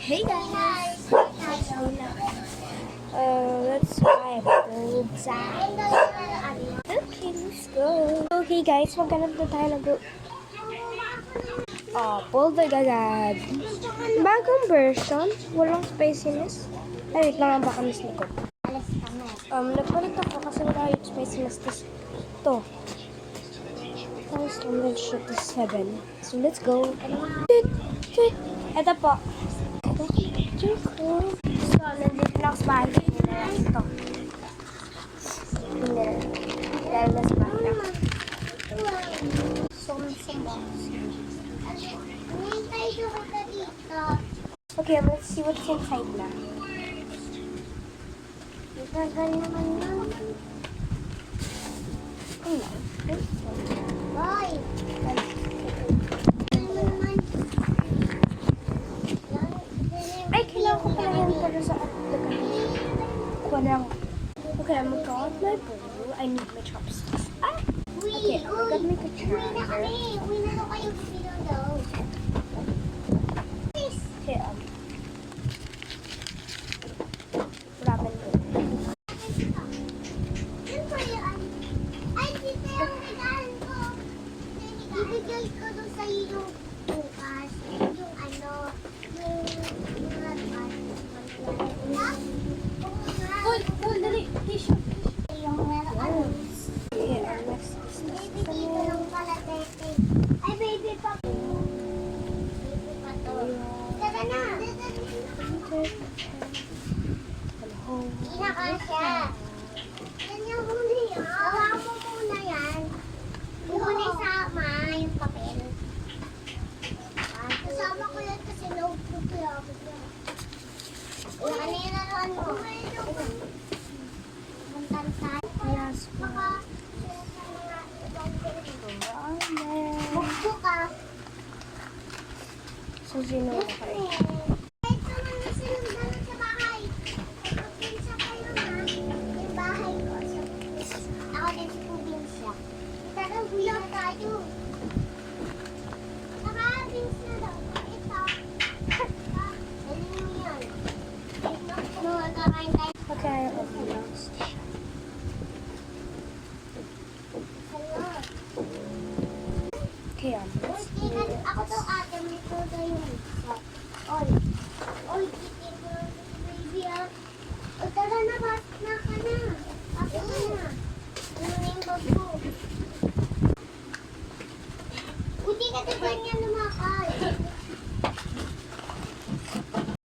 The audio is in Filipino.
Hey guys! Let's try bold side. Okay, let's go. Okay guys, maghanap na tayo ng bold agad. Bagong version, walang spiciness. Ay, wait lang, baka miss ko. Nagpalit ako kasi wala yung spiciness. Ito. Tapos, I'm gonna shoot the 7. So, let's go. Ito po. So, nandito lang sa bahay. Ito. Dahil na sa bahay. Okay, let's see what's inside na. Itagal naman lang. Boy! Ay, kailangan ko pala yan para sa application. Walang. Okay, I'm gonna go out my bowl. I need my chopsticks. Okay, I got my picture. Uwi na to kayo video daw. Okay, ramen ko. Ay, dito yung regalo ko. Ibigay ko doon sa iyo bukas. Yung ano, Hold, dali. Tissue. Yung ano. Okay, next. Baby, dito lang pala, tete. Ay, baby pa. Baby pa to. Tara na. Hindi na kasya. Yan yung huli. Hawa mo muna yan. Muna sama yung papel. Kasama ko yan kasi notebook ko yan. Ano yung naroon mo? Muntan tayo. Yes. Baka bukso ka. So, sino ka kayo? Ito naman silang dala sa bahay. Pagpinsa kayo na. Yung bahay ko. Ako din sa probinsya. Tara, buya tayo. Nakabins na daw. Ito. Ano yan? Okay, okay. Okay, ako to ate, may tuta yung isa. Oy, titin ko lang si baby ah. O tara na, bakit na ka na? Ako na. Ano na yung bag ko? Hindi ka to ganyan lumakad.